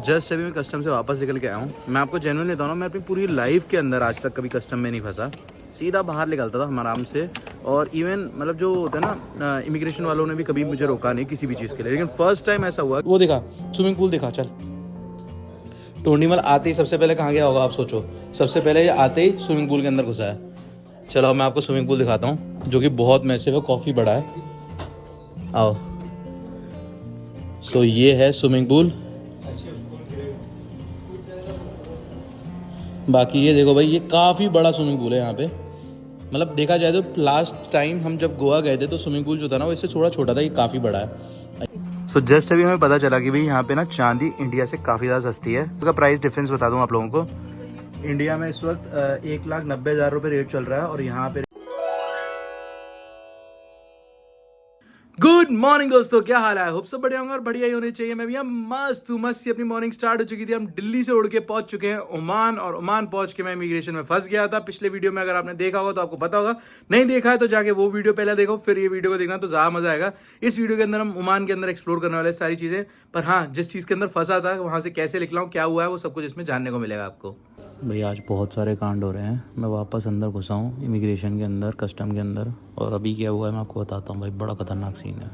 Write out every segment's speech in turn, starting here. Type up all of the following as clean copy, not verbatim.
Just अभी मैं custom से वापस निकल के आया हूँ। मैं आपको जेन्युइन लेता हूँ ना, मैं अपनी पूरी लाइफ के अंदर आज तक कभी कस्टम में नहीं फंसा। सीधा बाहर निकलता था हम आराम से। और इवन मतलब जो होता है ना, इमिग्रेशन वालों ने भी कभी मुझे रोका नहीं किसी भी चीज़ के लिए। लेकिन फर्स्ट टाइम ऐसा हुआ, वो देखा स्विमिंग पूल देखा। चल टोनीमल आते ही सबसे पहले कहाँ गया होगा आप सोचो। सबसे पहले आते ही स्विमिंग पूल के अंदर घुसा है। चलो मैं आपको स्विमिंग पूल दिखाता हूँ जो कि बहुत मैसिव है, काफ़ी बड़ा है। आओ। सो ये है स्विमिंग पूल। बाकी ये देखो भाई, ये काफ़ी बड़ा स्विमिंग पूल है यहाँ पे। मतलब देखा जाए तो लास्ट टाइम हम जब गोवा गए थे तो स्विमिंग पूल जो था ना वो इससे थोड़ा छोटा था, ये काफ़ी बड़ा है। सो जस्ट अभी हमें पता चला कि भाई यहाँ पे ना चांदी इंडिया से काफ़ी ज़्यादा सस्ती है। उसका प्राइस डिफरेंस बता दूँ आप लोगों को। इंडिया में इस वक्त 1,90,000 रुपये रेट चल रहा है और यहाँ पे। गुड मॉर्निंग दोस्तों, क्या हाल है? होप सब बढ़िया होंगे और बढ़िया ही होने चाहिए। मैं भी मस्त सी अपनी मॉर्निंग स्टार्ट हो चुकी थी। हम दिल्ली से उड़ के पहुंच चुके हैं ओमान, और ओमान पहुंच के मैं इमिग्रेशन में फंस गया था। पिछले वीडियो में अगर आपने देखा होगा तो आपको पता होगा, नहीं देखा है तो जाके वो वीडियो पहले देखो, फिर ये वीडियो को देखना तो ज़्यादा मजा आएगा। इस वीडियो के अंदर हम ओमान के अंदर एक्सप्लोर करने वाले सारी चीज़ें। पर हाँ, जिस चीज़ के अंदर फंसा था वहाँ से कैसे निकला हूँ, क्या हुआ है, वो सब कुछ इसमें जानने को मिलेगा आपको। भाई आज बहुत सारे कांड हो रहे हैं। मैं वापस अंदर घुसा हूँ इमिग्रेशन के अंदर, कस्टम के अंदर, और अभी क्या हुआ है मैं आपको बताता हूँ। भाई बड़ा खतरनाक सीन है।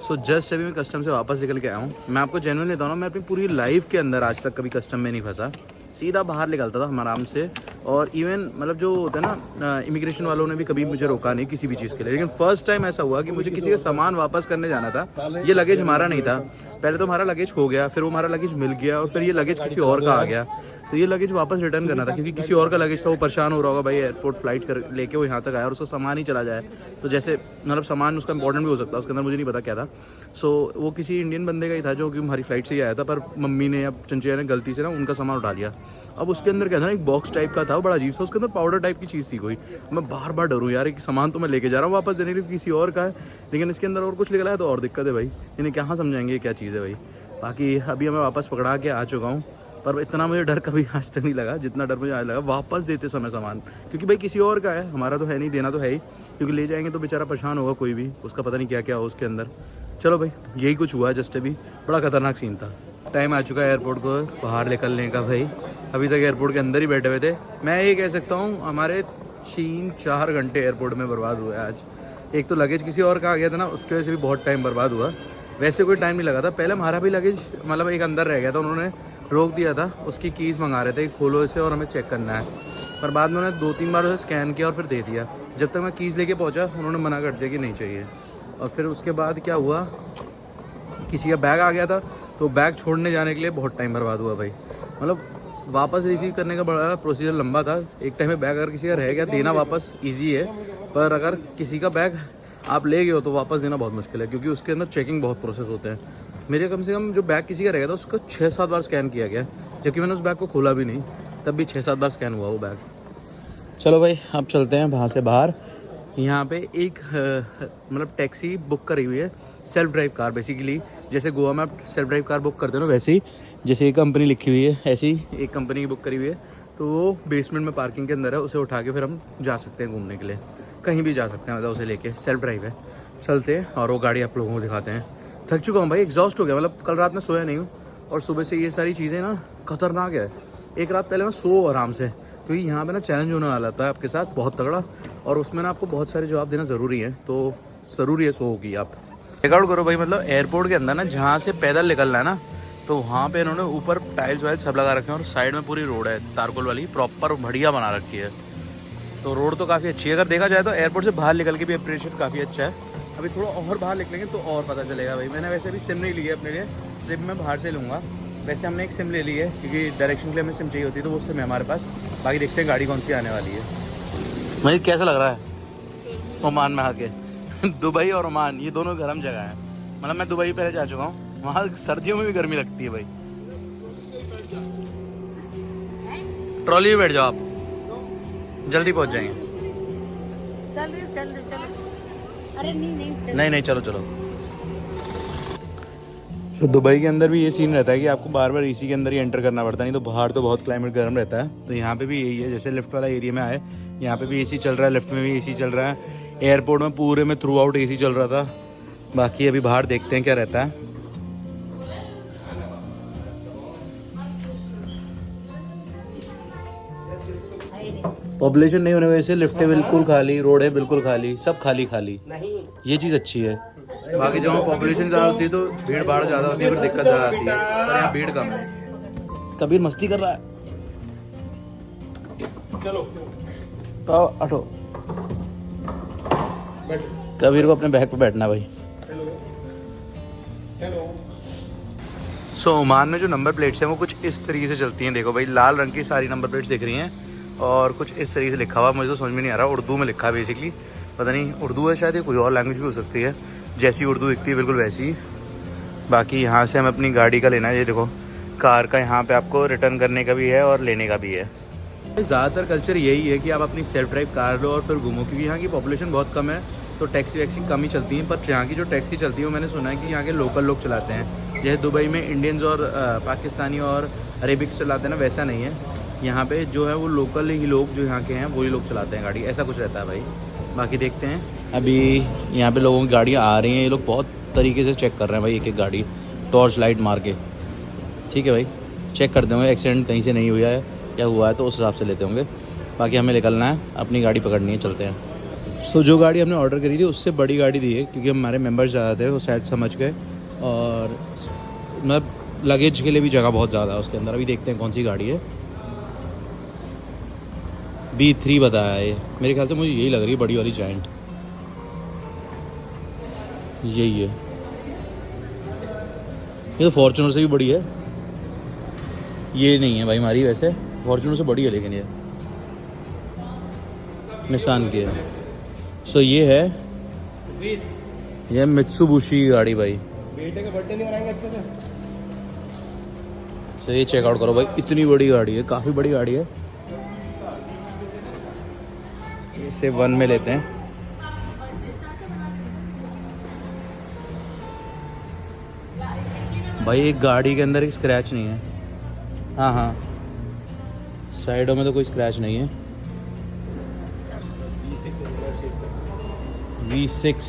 सो जस्ट अभी मैं कस्टम से वापस निकल के आया हूँ। मैं आपको जेन्युइन लेता हूँ ना, मैं अपनी पूरी लाइफ के अंदर आज तक कभी कस्टम में नहीं फंसा। सीधा बाहर निकलता था हम आराम से। और इवन मतलब जो होता है ना, इमिग्रेशन वालों ने भी कभी मुझे रोका नहीं किसी भी चीज़ के लिए। लेकिन फर्स्ट टाइम ऐसा हुआ कि मुझे किसी का सामान वापस करने जाना था। ये लगेज हमारा नहीं था। पहले तो हमारा लगेज खो गया, फिर वो हमारा लगेज मिल गया, और फिर ये लगेज किसी और का आ गया। तो ये लगेज वापस रिटर्न करना था क्योंकि किसी और का लगेज था। वो परेशान हो रहा होगा भाई, एयरपोर्ट फ्लाइट कर लेके वो यहाँ तक आया और उसका सामान ही चला जाए तो जैसे मतलब सामान उसका इंपॉर्टेंट भी हो सकता है, उसके अंदर मुझे नहीं पता क्या था। सो वो किसी इंडियन बंदे का ही था जो कि हमारी फ्लाइट से ही आया था, पर मम्मी ने या चंचैया ने गलती से ना उनका सामान उठा लिया। अब उसके अंदर क्या था ना, एक बॉक्स टाइप का था, वो बड़ा अजीब सा, उसके अंदर पाउडर टाइप की चीज़ थी कोई। मैं बार बार डरूँ यार, एक सामान तो मैं लेके जा रहा हूँ वापस देने के लिए, किसी और का है, लेकिन इसके अंदर और कुछ निकला है तो और दिक्कत है भाई। इन्हें कहाँ समझाएंगे क्या चीज़ है भाई। बाकी अभी मैं वापस पकड़ा के आ चुका हूँ, पर इतना मुझे डर कभी आज तक नहीं लगा जितना डर मुझे आज लगा वापस देते समय सामान, क्योंकि भाई किसी और का है, हमारा तो है नहीं, देना तो है ही, क्योंकि ले जाएंगे तो बेचारा परेशान होगा कोई भी, उसका पता नहीं क्या क्या हो उसके अंदर। चलो भाई, यही कुछ हुआ जस्ट अभी, बड़ा खतरनाक सीन था। टाइम आ चुका है एयरपोर्ट को बाहर निकलने का भाई। अभी तक एयरपोर्ट के अंदर ही बैठे हुए थे। मैं ये कह सकता हूँ हमारे 3-4 घंटे एयरपोर्ट में बर्बाद हुए आज। एक तो लगेज किसी और का आ गया था ना, उसकी वजह से भी बहुत टाइम बर्बाद हुआ। वैसे कोई टाइम नहीं लगा था, पहले हमारा भी लगेज मतलब एक अंदर रह गया था, उन्होंने रोक दिया था। उसकी कीज़ मंगा रहे थे, खोलो इसे और हमें चेक करना है, पर बाद में उन्होंने 2-3 बार उसे स्कैन किया और फिर दे दिया। जब तक मैं कीज़ लेके पहुंचा उन्होंने मना कर दिया कि नहीं चाहिए। और फिर उसके बाद क्या हुआ, किसी का बैग आ गया था तो बैग छोड़ने जाने के लिए बहुत टाइम बर्बाद हुआ भाई। मतलब वापस रिसीव करने का बड़ा प्रोसीजर लंबा था। एक टाइम में बैग अगर किसी का रह गया, देना वापस ईजी है, पर अगर किसी का बैग आप ले गए हो तो वापस देना बहुत मुश्किल है, क्योंकि उसके अंदर चेकिंग बहुत प्रोसेस होते हैं। मेरे कम से कम जो बैग किसी का रह गया था उसका 6-7 बार स्कैन किया गया, जबकि मैंने उस बैग को खोला भी नहीं, तब भी 6-7 बार स्कैन हुआ वो बैग। चलो भाई, अब चलते हैं वहाँ से बाहर। यहाँ पे एक मतलब टैक्सी बुक करी हुई है, सेल्फ ड्राइव कार बेसिकली। जैसे गोवा में आप सेल्फ ड्राइव कार बुक करते हो ना, वैसे ही जैसे एक कंपनी लिखी हुई है ऐसी एक कंपनी की बुक करी हुई है। तो वो बेसमेंट में पार्किंग के अंदर है, उसे उठा के फिर हम जा सकते हैं घूमने के लिए, कहीं भी जा सकते हैं, मतलब उसे लेके। सेल्फ ड्राइव है। चलते हैं और वो गाड़ी आप लोगों को दिखाते हैं। थक चुका हूँ भाई, एग्जॉस्ट हो गया, मतलब कल रात में सोया नहीं हूँ और सुबह से ये सारी चीज़ें ना खतरनाक है। एक रात पहले मैं सो आराम से, क्योंकि यहाँ पे ना चैलेंज होने वाला था आपके साथ बहुत तगड़ा, और उसमें ना आपको बहुत सारे जवाब देना ज़रूरी है, तो ज़रूरी है सो होगी आप। चेकआउट करो भाई, मतलब एयरपोर्ट के अंदर ना जहाँ से पैदल निकलना है ना, तो वहाँ पे इन्होंने ऊपर टाइल्स वाइल्स सब लगा रखे हैं, और साइड में पूरी रोड है तारकोल वाली, प्रॉपर बढ़िया बना रखी है। तो रोड तो काफ़ी अच्छी है। अगर देखा जाए तो एयरपोर्ट से बाहर निकल के भी अप्रिशिएट काफ़ी अच्छा है। अभी थोड़ा और बाहर निकलेंगे तो और पता चलेगा भाई। मैंने वैसे भी सिम नहीं ली है अपने लिए, सिम मैं बाहर से लूँगा। वैसे हमने एक सिम ले ली है क्योंकि डायरेक्शन के लिए हमें सिम चाहिए होती है, तो वो सिम है हमारे पास। बाकी देखते हैं गाड़ी कौन सी आने वाली है। मुझे कैसा लग रहा है ओमान में आके? दुबई और ओमान ये दोनों गर्म जगह हैं। मतलब मैं दुबई पहले जा चुका हूँ, वहाँ सर्दियों में भी गर्मी लगती है भाई। ट्रॉली में बैठ जाओ आप, जल्दी पहुँच जाएंगे। चलो। अरे नहीं चलो। तो दुबई के अंदर भी ये सीन रहता है कि आपको बार बार एसी के अंदर ही एंटर करना पड़ता है, नहीं तो बाहर तो बहुत क्लाइमेट गर्म रहता है। तो यहाँ पे भी यही है, जैसे लिफ्ट वाला एरिया में आए, यहाँ पे भी एसी चल रहा है, लिफ्ट में भी एसी चल रहा है, एयरपोर्ट में पूरे में थ्रू आउट एसी चल रहा था। बाकी अभी बाहर देखते हैं क्या रहता है। पॉपुलेशन नहीं होने की वजह से लिफ्टें बिल्कुल खाली, रोडें बिल्कुल खाली, सब खाली खाली, ये चीज़ अच्छी है। बाकी जहाँ पॉपुलेशन ज़्यादा होती है तो भीड़ भाड़ ज़्यादा होती है, फिर दिक्कत ज़्यादा आती है, पर यहाँ भीड़ कम है। कबीर मस्ती कर रहा है, चलो आओ हटो, कबीर को अपने बैग पे बैठना भाई। सो ओमान में जो नंबर प्लेट्स हैं वो कुछ इस तरीके से चलती हैं। देखो भाई, लाल रंग की सारी नंबर प्लेट्स दिख रही हैं और कुछ इस तरीके से लिखा हुआ, मुझे तो समझ में नहीं आ रहा, उर्दू में लिखा है बेसिकली, पता नहीं उर्दू है शायद, ये कोई और लैंग्वेज भी हो सकती है, जैसी उर्दू दिखती है बिल्कुल वैसी। बाकी यहाँ से हम अपनी गाड़ी का लेना है, ये देखो कार का यहाँ पे आपको रिटर्न करने का भी है और लेने का भी है। ज़्यादातर कल्चर यही है कि आप अपनी सेल्फ ड्राइव कार लो और फिर घूमो, क्योंकि यहाँ की पॉपुलेशन बहुत कम है तो टैक्सी वैक्सी कम ही चलती हैं। पर यहाँ की जो टैक्सी चलती है वो मैंने सुना है कि यहाँ के लोकल लोग चलाते हैं, जैसे दुबई में इंडियंस और पाकिस्तानी और अरेबिक्स चलाते हैं ना, वैसा नहीं है। यहाँ पे जो है वो लोकल ही लोग जो यहाँ के हैं वही लोग चलाते हैं गाड़ी, ऐसा कुछ रहता है भाई। बाकी देखते हैं, अभी यहाँ पे लोगों की गाड़ियाँ आ रही हैं, ये लोग बहुत तरीके से चेक कर रहे हैं भाई, एक एक गाड़ी टॉर्च लाइट मार के। ठीक है भाई, चेक करते होंगे एक्सीडेंट कहीं से नहीं हुआ है, क्या हुआ है तो उस हिसाब से लेते होंगे। बाकी हमें निकलना है, अपनी गाड़ी पकड़नी है, चलते हैं। सो जो गाड़ी हमने ऑर्डर करी थी उससे बड़ी गाड़ी दी है, क्योंकि हमारे मेंबर्स ज़्यादा थे, वो शायद समझ गए, और मतलब लगेज के लिए भी जगह बहुत ज़्यादा है उसके अंदर। अभी देखते हैं कौन सी गाड़ी है। B3 बताया है ये, मेरे ख्याल से मुझे यही लग रही है, बड़ी वाली जायंट यही है। ये तो फॉर्च्यूनर से भी बड़ी है, ये नहीं है भाई हमारी, वैसे फॉर्च्यूनर से बड़ी है, लेकिन ये निशान की है। सो ये है, ये मित्सुबिशी की गाड़ी भाई। बेटे का बर्थडे नहीं मनाएंगे अच्छे से। सो ये चेकआउट करो भाई, इतनी बड़ी गाड़ी है, काफ़ी बड़ी गाड़ी है। इसे 1 में लेते हैं। भाई एक गाड़ी के अंदर एक स्क्रैच नहीं है। हाँ हाँ, साइडों में तो कोई स्क्रैच नहीं है। V6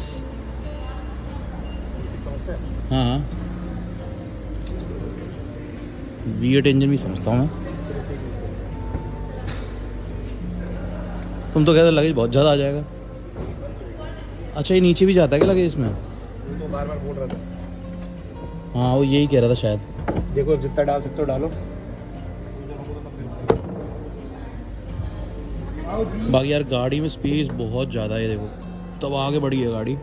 हाँ हाँ, V8 इंजन भी समझता हूँ मैं। तुम तो कहते लगेज बहुत ज़्यादा आ जाएगा। अच्छा, ये नीचे भी जाता है क्या लगेज इसमें? तो बार बार बोल रहा था। हाँ, वो यही कह रहा था शायद। देखो जितना डाल सकते हो डालो। बाकी यार गाड़ी में स्पेस बहुत ज़्यादा है, देखो तब आगे बढ़ी है गाड़ी,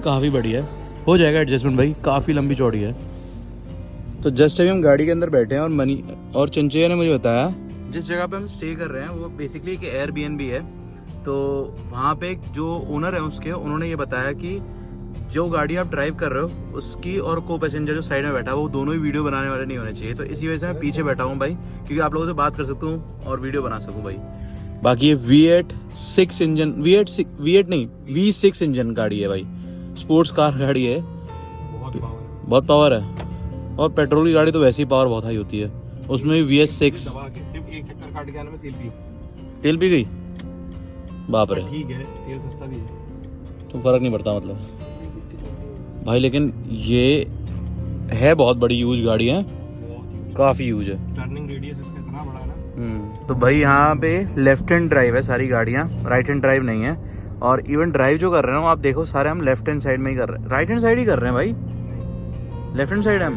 काफ़ी बड़ी है, हो जाएगा एडजस्टमेंट भाई, काफ़ी लंबी चौड़ी है। तो जस्ट अभी हम गाड़ी के अंदर बैठे हैं और मनी और चंचैया ने मुझे बताया जिस जगह पे हम स्टे कर रहे हैं वो बेसिकली एक एयरबीएनबी है। तो वहाँ पे जो ओनर है उसके, उन्होंने ये बताया कि जो गाड़ी आप ड्राइव कर रहे हो उसकी और को पैसेंजर जो साइड में बैठा है वो दोनों ही वीडियो बनाने वाले नहीं होने चाहिए। तो इसी वजह से मैं पीछे बैठा हूँ भाई, क्योंकि आप लोगों से बात कर सकता हूँ और वीडियो बना सकूँ भाई। बाकी ये V8 इंजन, V8 नहीं V6 इंजन गाड़ी है भाई, स्पोर्ट्स कार गाड़ी है, बहुत पावर है। और पेट्रोल की गाड़ी तो वैसे ही पावर बहुत हाई होती है, उसमें भी VS6 सिर्फ एक चक्कर काट के आने में तेल भी गई, बाप रे। ठीक है, तेल सस्ता भी है तो फर्क नहीं पड़ता मतलब भाई। लेकिन ये है बहुत बड़ी यूज गाड़ी है, काफ़ी यूज है। टर्निंग रेडियस इसका इतना बड़ा है ना। तो भाई यहाँ पे लेफ्ट हैंड ड्राइव है सारी गाड़ियाँ, राइट हैंड ड्राइव नहीं है। और इवन ड्राइव जो कर रहे हैं आप देखो सारे हम लेफ्ट हैंड साइड में ही कर रहे हैं, राइट हैंड साइड ही कर रहे हैं भाई, लेफ्ट हैंड साइड हम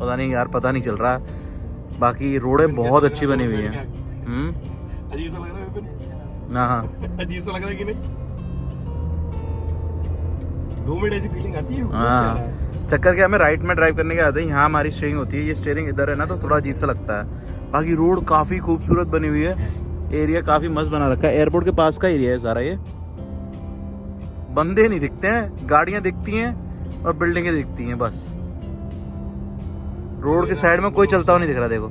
पता नहीं यार, पता नहीं चल रहा। बाकी रोडें बहुत अच्छी बनी हुई हैं। अजीब सा लग रहा है ना, हाँ अजीब सा लग रहा है कि नहीं? 2 मिनट ऐसी फीलिंग आती है। हाँ, चक्कर क्या, हमें राइट में ड्राइव करने के आते हैं, यहाँ हमारी स्टीयरिंग होती है, ये स्टीयरिंग इधर है ना, तो थोड़ा अजीब सा लगता है। बाकी रोड काफ़ी खूबसूरत बनी हुई है, एरिया काफ़ी मस्त बना रखा है, एयरपोर्ट के पास का एरिया है सारा ये। बंदे नहीं दिखते हैं, गाड़ियाँ दिखती हैं और बिल्डिंगें दिखती हैं बस। रोड के साइड में कोई चलता हुआ नहीं दिख रहा। देखो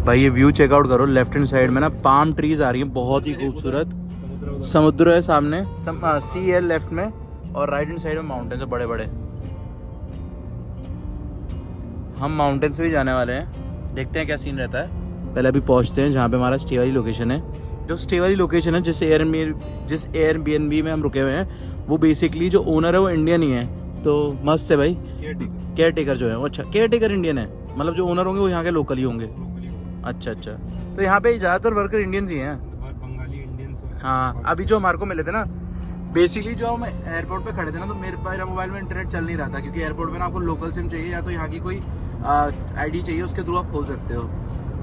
भाई ये व्यू चेकआउट करो, लेफ्ट हैंड साइड में ना पाम ट्रीज आ रही हैं, बहुत ही खूबसूरत। समुद्र है सामने, सी है लेफ्ट में, और राइट हैंड साइड में माउंटेन्स है बड़े बड़े। हम माउंटेन्स भी जाने वाले हैं, देखते हैं क्या सीन रहता है। पहले अभी पहुंचते हैं जहाँ पे हमारा स्टे वाली लोकेशन है। जो स्टे वाली लोकेशन है, जिस एयरबीएनबी में हम रुके हुए हैं, वो बेसिकली जो ओनर है वो इंडियन ही है, तो मस्त है भाई। केयर टेकर जो है वो, अच्छा केयर टेकर इंडियन है, मतलब जो ओनर होंगे वो यहाँ के लोकल ही होंगे। अच्छा अच्छा, तो यहाँ पे ज़्यादातर वर्कर इंडियंस ही हैं। बंगाली इंडियंस। हाँ, अभी जो हमारे को मिले थे ना, बेसिकली जो हम एयरपोर्ट पे खड़े थे ना, तो मेरे मोबाइल में इंटरनेट चल नहीं रहा था, क्योंकि एयरपोर्ट पे ना आपको लोकल सिम चाहिए या तो यहाँ की कोई आईडी चाहिए, उसके थ्रू आप खोल सकते हो।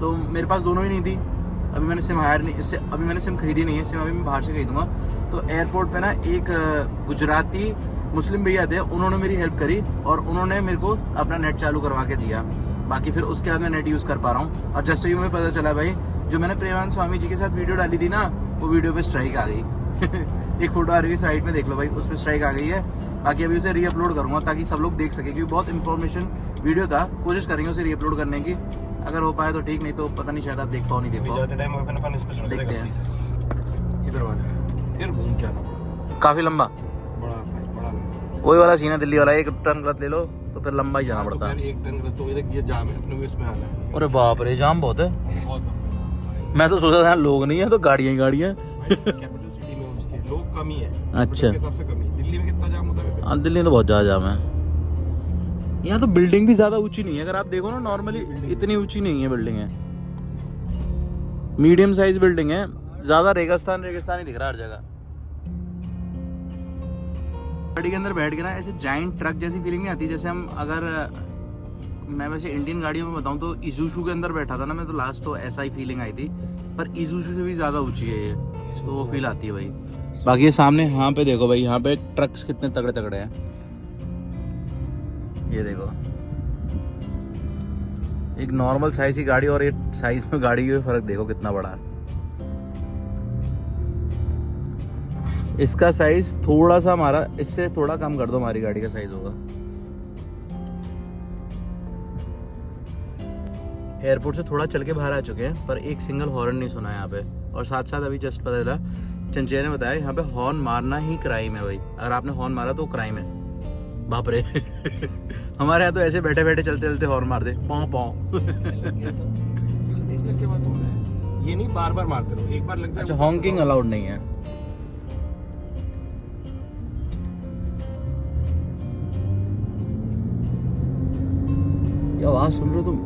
तो मेरे पास दोनों ही नहीं थी। अभी मैंने सिम हायर नहीं, इससे अभी मैंने सिम खरीदी नहीं है, सिम अभी मैं बाहर से खरीदूँगा। तो एयरपोर्ट पे ना एक गुजराती मुस्लिम भैया थे, उन्होंने मेरी हेल्प करी और उन्होंने मेरे को अपना नेट चालू करवा के दिया। बाकी फिर उसके बाद मैं नेट यूज़ कर पा रहा हूँ। और जस्ट अभी मुझे पता चला भाई, जो मैंने प्रेमानंद स्वामी जी के साथ वीडियो डाली थी ना, वो वीडियो पे स्ट्राइक आ गई। एक फोटो आ रही है साइड में, देख लो भाई, उस पर स्ट्राइक आ गई है। बाकी अभी उसे रीअपलोड करूँगा ताकि सब लोग देख सके, क्योंकि बहुत इन्फॉर्मेशन वीडियो था। कोशिश करेंगे उसे रीअपलोड करने की, अगर हो पाए तो ठीक, नहीं तो पता नहीं, शायद आप देख पाओ नहीं देख पाओ। टाइम इस पे देखते हैं। इधर वाले फिर घूम के आना पड़ा। काफ़ी लंबा बड़ा भाई, बड़ा लंबा। वही वाला सीन है दिल्ली वाला, एक टर्न गलत ले लो तो फिर लंबा ही जाना तो पड़ता है। फिर एक टन तो इधर ये जाम है, अपने इसमें आना है। अरे बाप रे, जाम बहुत है। बहुत मैं तो सोचा था लोग नहीं है तो गाड़ियाँ ही गाड़ियाँ। कैपिटल सिटी में उसके लोग कम ही है। अच्छा। के हिसाब से कम ही। दिल्ली में कितना जाम होता है? हाँ, दिल्ली में तो बहुत ज़्यादा जाम है। यहाँ तो बिल्डिंग भी ज़्यादा ऊंची नहीं है, अगर आप देखो ना, नॉर्मली इतनी ऊंची नहीं है बिल्डिंग है, मीडियम साइज बिल्डिंग है। ज़्यादा रेगिस्तान ही दिख रहा है हर जगह। गाड़ी के अंदर बैठ के ना ऐसे जाइंट ट्रक जैसी फीलिंग नहीं आती, जैसे हम, अगर मैं वैसे इंडियन गाड़ियों में बताऊं तो इज़ुज़ू के अंदर बैठा था ना मैं, तो लास्ट तो ऐसा ही फीलिंग आई थी, पर इज़ुज़ू से भी ज़्यादा ऊंची है ये, तो वो फील आती है भाई। बाकी ये सामने यहाँ पे देखो भाई, यहाँ पे ट्रक्स कितने तगड़े तगड़े हैं, ये देखो। एक नॉर्मल साइज की गाड़ी और एक साइज में गाड़ी में फर्क देखो कितना बड़ा है। इसका साइज थोड़ा सा, हमारा इससे थोड़ा कम कर दो, हमारी गाड़ी का साइज होगा। एयरपोर्ट से थोड़ा चल के बाहर आ चुके हैं, पर एक सिंगल हॉर्न नहीं सुना है यहाँ पे। और साथ साथ अभी जस्ट पता चला, चंचैया ने बताया यहाँ पे हॉर्न मारना ही क्राइम है भाई, अगर आपने हॉर्न मारा तो क्राइम है। बाप रे। हमारे यहाँ तो ऐसे बैठे बैठे चलते चलते हॉर्न मार दे, पाँव पाँव। ये नहीं बार बार मारते रहो, एक बार लग जाए। अच्छा, हॉकिंग अलाउड नहीं है। ये आवाज सुन रहे हो तुम,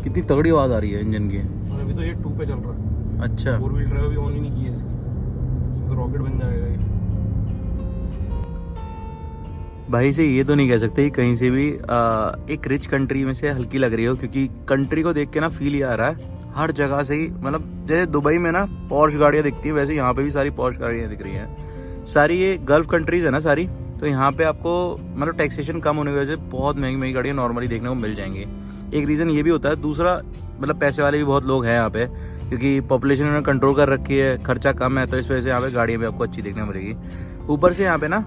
कितनी तगड़ी आवाज आ रही है इंजन की। और अभी तो ये 2 पे चल रहा है। अच्छा, 4 व्हील ड्राइव भी ऑन ही नहीं की है इसकी, तो रॉकेट बन जाएगा ये। भाई से ये तो नहीं कह सकते कि कहीं से भी एक रिच कंट्री में से हल्की लग रही हो, क्योंकि कंट्री को देख के ना फील ही आ रहा है हर जगह से ही। मतलब जैसे दुबई में ना पॉर्श गाड़ियाँ दिखती है, वैसे यहाँ पे भी सारी पॉर्श गाड़ियाँ दिख रही हैं। सारी ये गल्फ कंट्रीज है ना सारी, तो यहाँ पे आपको मतलब टैक्सेशन कम होने की वजह से बहुत महंगी महंगी गाड़ियाँ नॉर्मली देखने को मिल जाएंगी। एक रीज़न ये भी होता है। दूसरा, मतलब पैसे वाले भी बहुत लोग हैं यहाँ पे, क्योंकि पॉपुलेशन उन्होंने कंट्रोल कर रखी है, खर्चा कम है, तो इस वजह से यहाँ पे गाड़ियाँ भी आपको अच्छी देखने को मिलेगी। ऊपर से यहाँ पे ना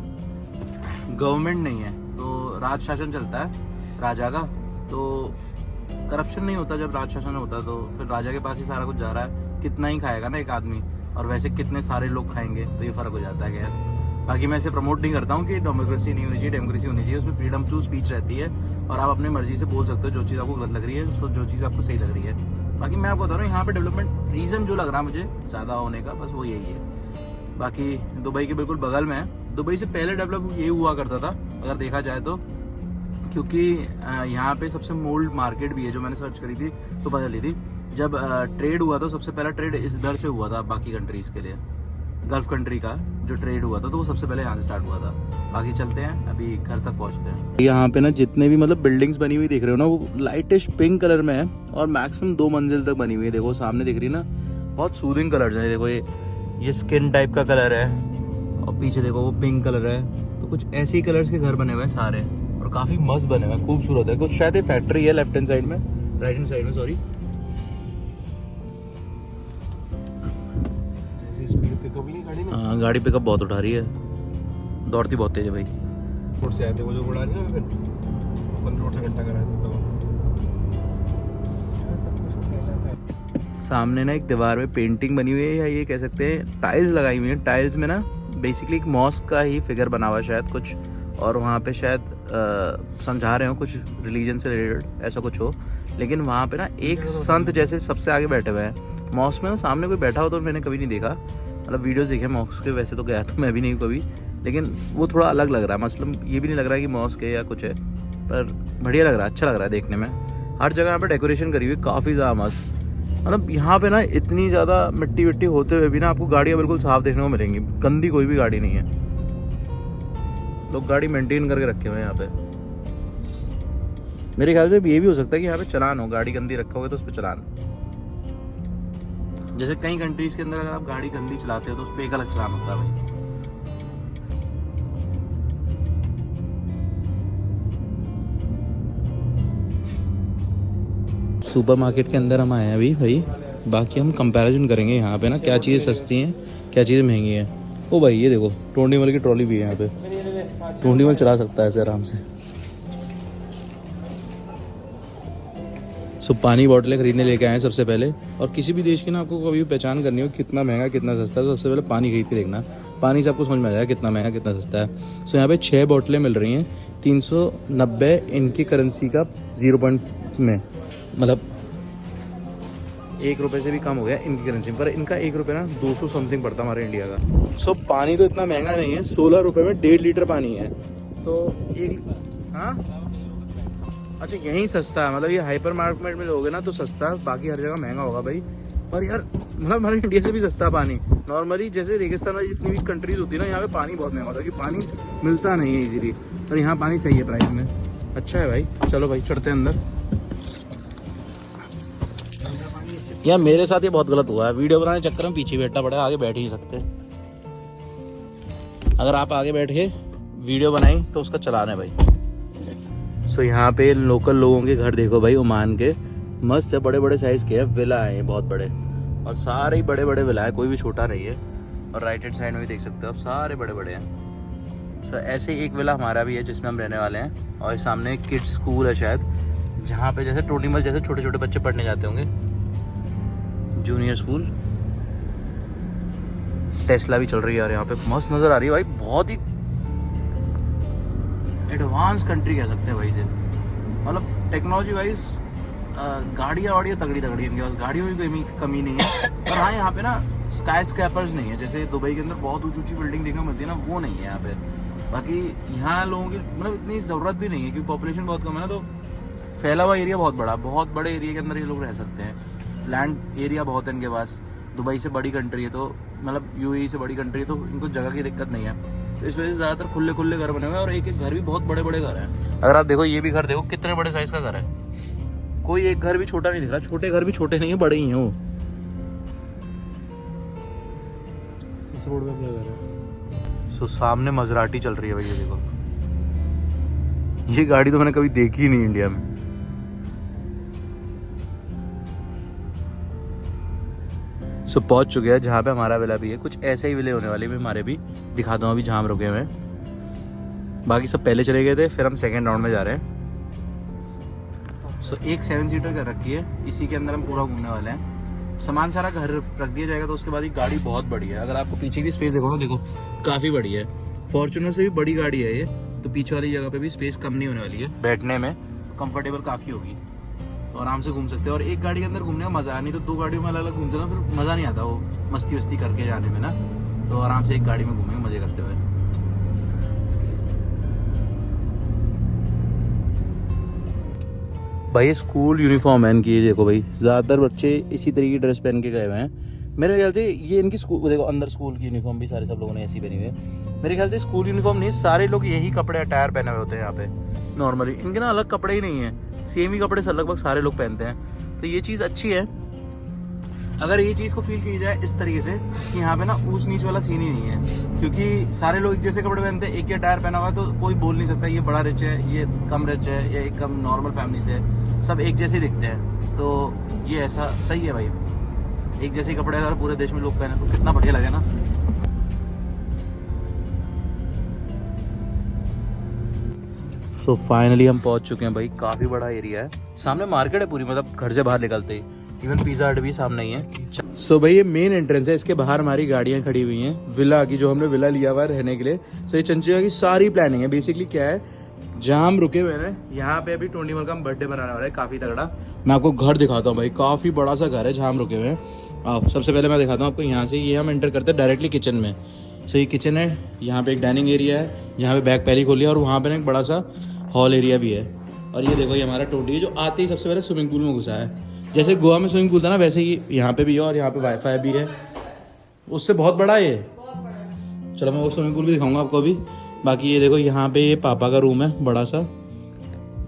गवर्नमेंट नहीं है, तो राज शासन चलता है राजा का, तो करप्शन नहीं होता। जब राज शासन होता है तो फिर राजा के पास ही सारा कुछ जा रहा है। कितना ही खाएगा ना एक आदमी, और वैसे कितने सारे लोग खाएंगे, तो ये फ़र्क हो जाता है। खैर, बाकी मैं इसे प्रमोट नहीं करता हूँ कि डेमोक्रेसी नहीं होनी चाहिए, डेमोक्रेसी होनी चाहिए, उसमें फ्रीडम टू स्पीच रहती है और आप अपनी मर्जी से बोल सकते हो जो चीज़ आपको गलत लग रही है, जो चीज़ आपको सही लग रही है। बाकी मैं आपको बता रहा हूँ, यहाँ पे डेवलपमेंट रीज़न जो लग रहा है मुझे ज़्यादा होने का, बस वो यही है। बाकी दुबई के बिल्कुल बगल में है। दुबई से पहले डेवलप ये हुआ करता था अगर देखा जाए तो, क्योंकि यहाँ पे सबसे मोल्ड मार्केट भी है, जो मैंने सर्च करी थी तो पता चली थी। जब ट्रेड हुआ था, सबसे पहला ट्रेड इस दर से हुआ था बाकी कंट्रीज़ के लिए, गल्फ कंट्री का जो ट्रेड हुआ था, तो वो सबसे पहले यहाँ से स्टार्ट हुआ था। बाकी चलते हैं, अभी घर तक पहुँचते हैं। यहाँ पे ना जितने भी मतलब बिल्डिंग्स बनी हुई दिख रहे हो ना, वो लाइटिश पिंक कलर में है और मैक्सिमम 2 मंजिल तक बनी हुई है। देखो सामने दिख रही है ना, बहुत सूदिंग कलर है। देखो ये स्किन टाइप का कलर है, और पीछे देखो वो पिंक कलर है। तो कुछ ऐसे ही कलर्स के घर बने हुए हैं सारे, और काफ़ी मस्त बने हुए हैं, खूबसूरत है। कुछ शायद ये फैक्ट्री है लेफ्ट हैंड साइड में, राइट हैंड साइड में, सॉरी। हाँ, गाड़ी पिकअप बहुत उठा रही है, दौड़ती बहुत तेज है भाई। रोड से आए थे वो जो उड़ा रही ना, फिर अपन रोड से घंटा कराया था। सामने ना एक दीवार में पेंटिंग बनी हुई है, या ये कह सकते हैं टाइल्स लगाई हुई है। टाइल्स में ना बेसिकली एक मॉस्क का ही फिगर बना हुआ है शायद कुछ, और वहाँ पे शायद समझा रहे हो कुछ रिलीजन से रिलेटेड, ऐसा कुछ हो। लेकिन वहाँ पे ना एक संत जैसे सबसे आगे बैठे हुए हैं। मॉस्क में ना सामने कोई बैठा हो तो मैंने कभी नहीं देखा, मतलब वीडियोस देखे मॉस्क के, वैसे तो गया तो मैं भी नहीं कभी, लेकिन वो थोड़ा अलग लग रहा है। मतलब ये भी नहीं लग रहा है कि मॉस्क है या कुछ है, पर बढ़िया लग रहा है, अच्छा लग रहा है देखने में। हर जगह यहाँ पे डेकोरेशन करी हुई, काफ़ी ज़्यादा मस्त। मतलब यहाँ पे ना इतनी ज़्यादा मिट्टी विट्टी होते हुए भी ना आपको गाड़ियाँ बिल्कुल साफ देखने को मिलेंगी, गंदी कोई भी गाड़ी नहीं है। लोग गाड़ी मेंटेन करके रखे हुए हैं यहाँ पे। मेरे ख्याल से ये भी हो सकता है कि यहाँ पे चालान हो, गाड़ी गंदी रखोगे तो उस पर चालान। जैसे कई कंट्रीज के अंदर अगर आप गाड़ी गंदी चलाते हो तो उस पर एक अलग चालान होता है भाई। सुपरमार्केट के अंदर हम आए हैं अभी भाई, बाकी हम कंपैरिजन करेंगे यहाँ पे ना क्या चीज़ें सस्ती हैं क्या चीज़ें महंगी हैं। ओ भाई ये देखो टोंडीमल की ट्रॉली भी है यहाँ पे, टोंडीमल चला सकता है ऐसे आराम से। सो पानी बॉटलें खरीदने लेके आए हैं सबसे पहले। और किसी भी देश की ना आपको कभी भी पहचान करनी हो कितना महंगा कितना सस्ता है तो सबसे पहले पानी खरीद के देखना, पानी से आपको समझ में आ जाएगा कितना महंगा कितना सस्ता है। सो यहाँ पे 6 बोतलें मिल रही हैं 390 इनकी करेंसी का 0 पॉइंट में, मतलब 1 रुपये से भी कम हो गया इनकी करेंसी पर। इनका 1 रुपये ना 200 समथिंग पड़ता हमारे इंडिया का। सो पानी तो इतना महंगा नहीं है, 16 रुपये में 1.5 लीटर पानी है। तो एक हाँ अच्छा यहीं सस्ता है, मतलब ये हाइपर मार्केट में लोगे ना तो सस्ता है, बाकी हर जगह महंगा होगा भाई। पर यार मतलब हमारे इंडिया से भी सस्ता पानी। नॉर्मली जैसे रेगिस्तान में जितनी भी कंट्रीज होती है ना यहाँ पे पानी बहुत महंगा होता है, क्योंकि पानी मिलता नहीं है इजीली। पर यहाँ पानी सही है प्राइस में, अच्छा है भाई। चलो भाई चढ़ते हैं अंदर। यार मेरे साथ ये बहुत गलत हुआ है, वीडियो बनाने के चक्कर में पीछे बैठना पड़ा, आगे बैठ ही सकते। अगर आप आगे बैठ के वीडियो बनाई तो उसका चलाना है भाई। सो यहाँ पे लोकल लोगों के घर देखो भाई, ओमान के मस्त है, बड़े बड़े साइज के हैं, विला है बहुत बड़े, और सारे ही बड़े बड़े विला है, कोई भी छोटा नहीं है। और राइट हैंड साइड में भी देख सकते हो आप, सारे बड़े बड़े हैं। सो ऐसे एक विला हमारा भी है जिसमें हम रहने वाले हैं। और सामने किड्स स्कूल है शायद, जहाँ पे जैसे टोंडीमल जैसे छोटे छोटे बच्चे पढ़ने जाते होंगे, जूनियर स्कूल। टेस्ला भी चल रही है यार यहाँ पे, मस्त नज़र आ रही है भाई, बहुत ही एडवांस कंट्री कह सकते हैं भाई से। मतलब टेक्नोलॉजी वाइज गाड़ियाँ वाड़ियाँ तगड़ी तगड़ी इनके पास, गाड़ियों की कोई कमी नहीं है। पर हाँ यहाँ पे ना स्काई स्क्रैपर्स नहीं है, जैसे दुबई के अंदर बहुत ऊंची ऊंची बिल्डिंग देखने को मिलती है ना, वो नहीं है यहाँ पे। बाकी यहाँ लोगों की मतलब इतनी ज़रूरत भी नहीं है, क्योंकि पॉपुलेशन बहुत कम है ना, तो फैला हुआ एरिया बहुत बड़ा, बहुत बड़े एरिया के अंदर ये लोग रह सकते हैं। लैंड एरिया बहुत है इनके पास, दुबई से बड़ी कंट्री है, तो मतलब यूएई से बड़ी कंट्री है, तो इनको जगह की दिक्कत नहीं है। तो इस वजह से ज़्यादातर खुले खुले घर बने हुए हैं, और एक एक घर भी बहुत बड़े बड़े घर हैं। अगर आप देखो ये भी घर देखो कितने बड़े साइज़ का घर है, कोई एक घर भी छोटा नहीं दिख रहा। छोटे घर भी छोटे नहीं है, बड़े ही हैं वो। इस रोड पे अपना घर है। सो सामने मजराटी चल रही है भाई, ये देखो, ये गाड़ी तो मैंने कभी देखी ही नहीं इंडिया में। सो पहुंच चुके हैं जहाँ पे हमारा विला भी है, कुछ ऐसे ही विले होने वाले भी हमारे भी, दिखाता हूँ अभी जहाँ हम रुके हुए हैं। बाकी सब पहले चले गए थे, फिर हम सेकंड राउंड में जा रहे हैं। सो एक 7 सीटर कर रखी है, इसी के अंदर हम पूरा घूमने वाले हैं। सामान सारा घर रख दिया जाएगा, तो उसके बाद ये गाड़ी बहुत बड़ी है। अगर आपको पीछे की स्पेस देखो ना, देखो काफ़ी बड़ी है, फॉर्च्यूनर से भी बड़ी गाड़ी है ये, तो पीछे वाली जगह पे भी स्पेस कम नहीं होने वाली है, बैठने में कंफर्टेबल काफ़ी होगी, तो आराम से घूम सकते हैं। और एक गाड़ी के अंदर घूमने का मज़ा है, नहीं तो 2 गाड़ियों में अलग अलग घूमते ना फिर मज़ा नहीं आता वो मस्ती वस्ती करके जाने में ना, तो आराम से एक गाड़ी में घूमेंगे मज़े करते हुए। भाई स्कूल यूनिफॉर्म है इनकी, देखो भाई ज़्यादातर बच्चे इसी तरीके की ड्रेस पहन के गए हुए हैं। मेरे ख्याल से ये इनकी स्कूल देखो, अंदर स्कूल की यूनिफॉर्म भी सारे सब लोगों ने ऐसी पहनी हुई है। मेरे ख्याल से स्कूल यूनिफॉर्म नहीं, सारे लोग यही कपड़े अटायर पहने हुए होते हैं यहाँ पे नॉर्मली। इनके ना अलग कपड़े ही नहीं है, सेम ही कपड़े लगभग सारे लोग पहनते हैं, तो ये चीज़ अच्छी है। अगर ये चीज़ को फील की जाए इस तरीके से कि यहाँ पे ना ऊंच नीच वाला सीन ही नहीं है, क्योंकि सारे लोग एक जैसे कपड़े पहनते हैं, एक ही अटायर पहना हुआ है, तो कोई बोल नहीं सकता ये बड़ा रिच है, ये कम रिच है, या एक कम नॉर्मल फैमिली से है, सब एक जैसे दिखते हैं। तो ये ऐसा सही है भाई, एक जैसे कपड़े अगर पूरे देश में लोग पहने तो कितना बढ़िया लगे ना। सो फाइनली हम पहुंच चुके हैं भाई, काफ़ी बड़ा एरिया है, सामने मार्केट है पूरी, मतलब घर से बाहर निकलते ही, इवन पिज़्ज़ा हट भी सामने ही है। सो भाई ये मेन एंट्रेंस है, इसके बाहर हमारी गाड़ियाँ खड़ी हुई हैं विला की, जो हमने विला लिया हुआ है रहने के लिए। सो ये चंचला की सारी प्लानिंग है। बेसिकली क्या है, जहाँ हम रुके हुए हैं यहाँ पे अभी टोंडीमल का हम बर्थडे मनाने वाला है, काफ़ी तगड़ा। मैं आपको घर दिखाता हूँ भाई, काफ़ी बड़ा सा घर है जहाँ हम रुके हुए हैं। सबसे पहले मैं दिखाता हूँ आपको यहाँ से, ये हम एंटर करते हैं डायरेक्टली किचन में। सो ये किचन है, यहाँ पे एक डाइनिंग एरिया है जहाँ पे बैग पहले खोली है, और वहाँ पे एक बड़ा सा हॉल एरिया भी है। और ये देखो ये हमारा टोंडी है, जो आते ही सबसे पहले स्विमिंग पूल में घुसा है। जैसे गोवा में स्विमिंग पूल था ना वैसे ही यहाँ पे भी है, और यहाँ पे वाईफाई भी है, उससे बहुत बड़ा है ये। चलो मैं वो स्विमिंग पूल भी दिखाऊंगा आपको अभी। बाकी ये देखो यहाँ पे ये पापा का रूम है बड़ा सा।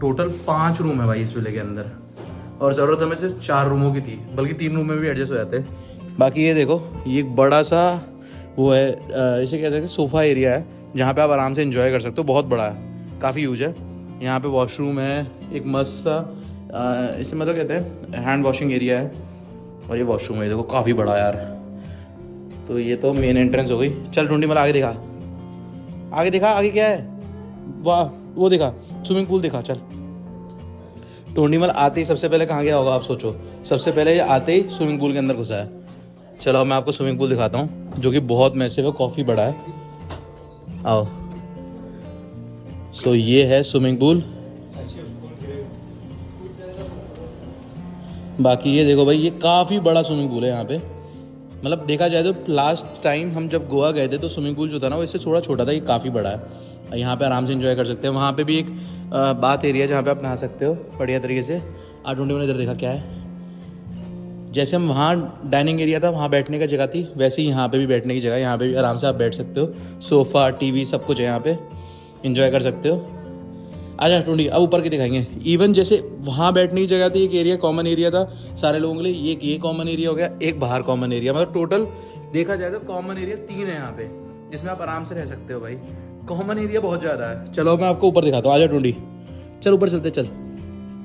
टोटल 5 रूम है भाई इस विले के अंदर, और ज़रूरत हमें सिर्फ 4 रूमों की थी, बल्कि 3 रूम में भी एडजस्ट हो जाते हैं। बाकी ये देखो ये एक बड़ा सा वो है, इसे कहते हैं सोफ़ा एरिया है, जहाँ पे आप आराम से एंजॉय कर सकते हो। बहुत बड़ा है, काफ़ी यूज है। यहाँ पे वॉशरूम है एक मस्त सा, इसे मतलब कहते हैं हैंड वॉशिंग एरिया है, और ये वॉशरूम है देखो काफ़ी बड़ा यार। तो ये तो मेन एंट्रेंस हो गई। चल ढूंढी मतलब आगे दिखा, आगे दिखा, आगे क्या है? वाह वो दिखा, स्विमिंग पूल दिखा। चल टोंडीमल आते ही सबसे पहले कहाँ गया होगा आप सोचो? सबसे पहले आते ही स्विमिंग पूल के अंदर घुसा है। चलो मैं आपको स्विमिंग पूल दिखाता हूँ, जो कि बहुत मैसिव है, काफ़ी बड़ा है। आओ। सो ये है स्विमिंग पूल। बाकी ये देखो भाई, ये काफ़ी बड़ा स्विमिंग पूल है यहाँ पे। मतलब देखा जाए तो लास्ट टाइम हम जब गोवा गए थे तो स्विमिंग पूल जो था ना वो इससे थोड़ा छोटा था, ये काफ़ी बड़ा है। यहाँ पे आराम से एंजॉय कर सकते हैं। वहाँ पे भी एक बाथ एरिया जहाँ पे आप नहा सकते हो बढ़िया तरीके से। आठ इधर देखा क्या है, जैसे हम वहाँ डाइनिंग एरिया था वहाँ बैठने का जगह थी, वैसे ही यहाँ पे भी बैठने की जगह। यहाँ पे भी आराम से आप बैठ सकते हो, सोफ़ा टीवी सब कुछ है यहाँ पे, एंजॉय कर सकते हो। आजा टूंडी, अब ऊपर के दिखाएंगे। इवन जैसे वहाँ बैठने की जगह थी, एक एरिया कॉमन एरिया था सारे लोगों के लिए, ये कॉमन एरिया हो गया, एक बाहर कॉमन एरिया। मतलब टोटल देखा जाए तो कॉमन एरिया 3 है यहाँ पे, जिसमें आप आराम से रह सकते हो भाई। कॉमन एरिया बहुत ज़्यादा है। चलो मैं आपको ऊपर दिखाता हूँ, आजा टूंडी, चल ऊपर चलते चल।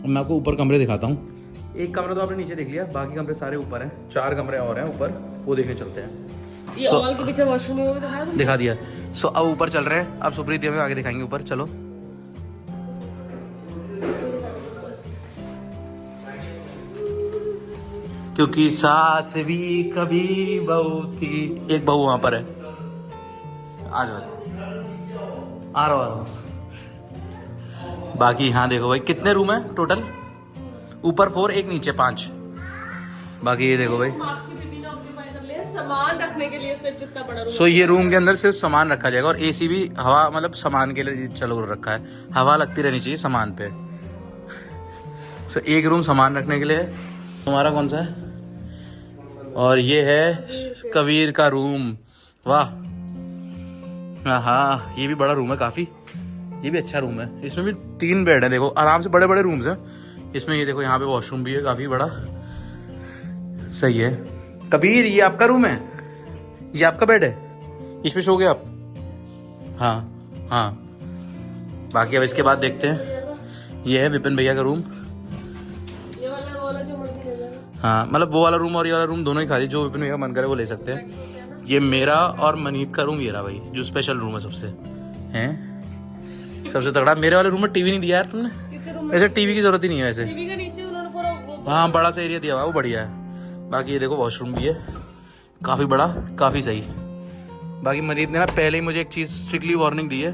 मैं आपको ऊपर कमरे दिखाता हूँ। एक कमरा तो आपने नीचे देख लिया, बाकी कमरे सारे ऊपर हैं। 4 कमरे और हैं ऊपर, वो देखने चलते हैं। ये हॉल के पीछे वॉशरूम है, वो दिखाया तुमने? दिखा दिया। सो अब ऊपर चल रहे हैं, अब सुप्रीत हमें आगे दिखाएंगे ऊपर। चलो क्योंकि सास भी कभी बहू थी, एक बहू वहां पर है। आ जाओ, आ रहा हूँ। बाकी यहाँ देखो भाई कितने रूम है टोटल, ऊपर 4 एक नीचे 5। बाकी ये देखो भाई, आपकी बेटी ने ऑक्यूपाई कर लिया सामान रखने के लिए, सिर्फ इतना बड़ा रूम। सो ये रूम के अंदर सिर्फ सामान रखा जाएगा, और एसी भी हवा मतलब सामान के लिए चलो रखा है, हवा लगती रहनी चाहिए सामान पे। सो एक रूम सामान रखने के लिए है। तुम्हारा कौन सा है? और ये है कबीर का रूम। वाह हाँ, ये भी बड़ा रूम है काफ़ी, ये भी अच्छा रूम है। इसमें भी 3 बेड है, देखो आराम से, बड़े बड़े रूम्स हैं इसमें। ये देखो यहाँ पे वॉशरूम भी है काफ़ी बड़ा, सही है। कबीर ये आपका रूम है, ये आपका बेड है, इसमें सो गए आप? हाँ हाँ। बाकी अब इसके बाद देखते हैं, ये है विपिन भैया का रूम। ये वाला जो मर्जी ले लेना। हाँ मतलब वो वाला रूम और ये वाला रूम दोनों ही खाली, जो विपिन भैया का मन करे वो ले सकते हैं। ये मेरा और मनीत का रूम ये रहा भाई, जो स्पेशल रूम है सबसे, हैं सबसे तगड़ा। मेरे वाले रूम में टीवी नहीं दिया यार तुमने, किसी रूम में वैसे टीवी की जरूरत ही नहीं है वैसे। टीवी के नीचे उन्होंने पूरा हाँ बड़ा सा एरिया दिया हुआ है, वो बढ़िया है। बाकी ये देखो वॉशरूम भी है काफ़ी बड़ा, काफ़ी सही। बाकी मनीत ने ना पहले ही मुझे एक चीज़ स्ट्रिक्टली वार्निंग दी है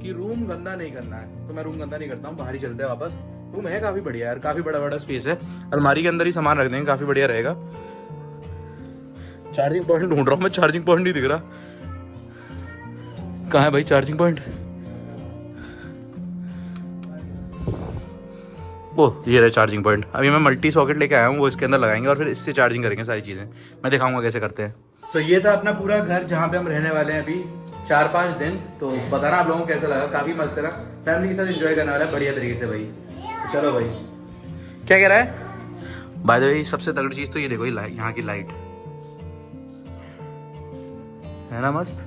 कि रूम गंदा नहीं करना है, तो मैं रूम गंदा नहीं करता हूँ, बाहर ही चलते हैं वापस। रूम है काफ़ी बढ़िया यार, काफ़ी बड़ा बड़ा स्पेस है, अलमारी के अंदर ही सामान रख देंगे, काफ़ी बढ़िया रहेगा। चार्जिंग पॉइंट ढूंढ रहा हूँ मैं, चार्जिंग पॉइंट नहीं दिख रहा। कहाँ है भाई चार्जिंग पॉइंट? वो ये रहा चार्जिंग पॉइंट। अभी मैं मल्टी सॉकेट लेके आया हूँ, वो इसके अंदर लगाएंगे और फिर इससे चार्जिंग करेंगे सारी चीज़ें। मैं दिखाऊंगा कैसे करते हैं। सो ये था अपना पूरा घर जहाँ पे हम रहने वाले हैं अभी 4-5 दिन। तो बताना आप लोगों को कैसा लगा, काफ़ी मस्त है ना, फैमिली के साथ एंजॉय करने वाला है बढ़िया तरीके से भाई। चलो भाई, क्या कह रहा है? बाय द वे सबसे तगड़ी चीज़ तो ये देखो, ये यहाँ की लाइट है ना मस्त।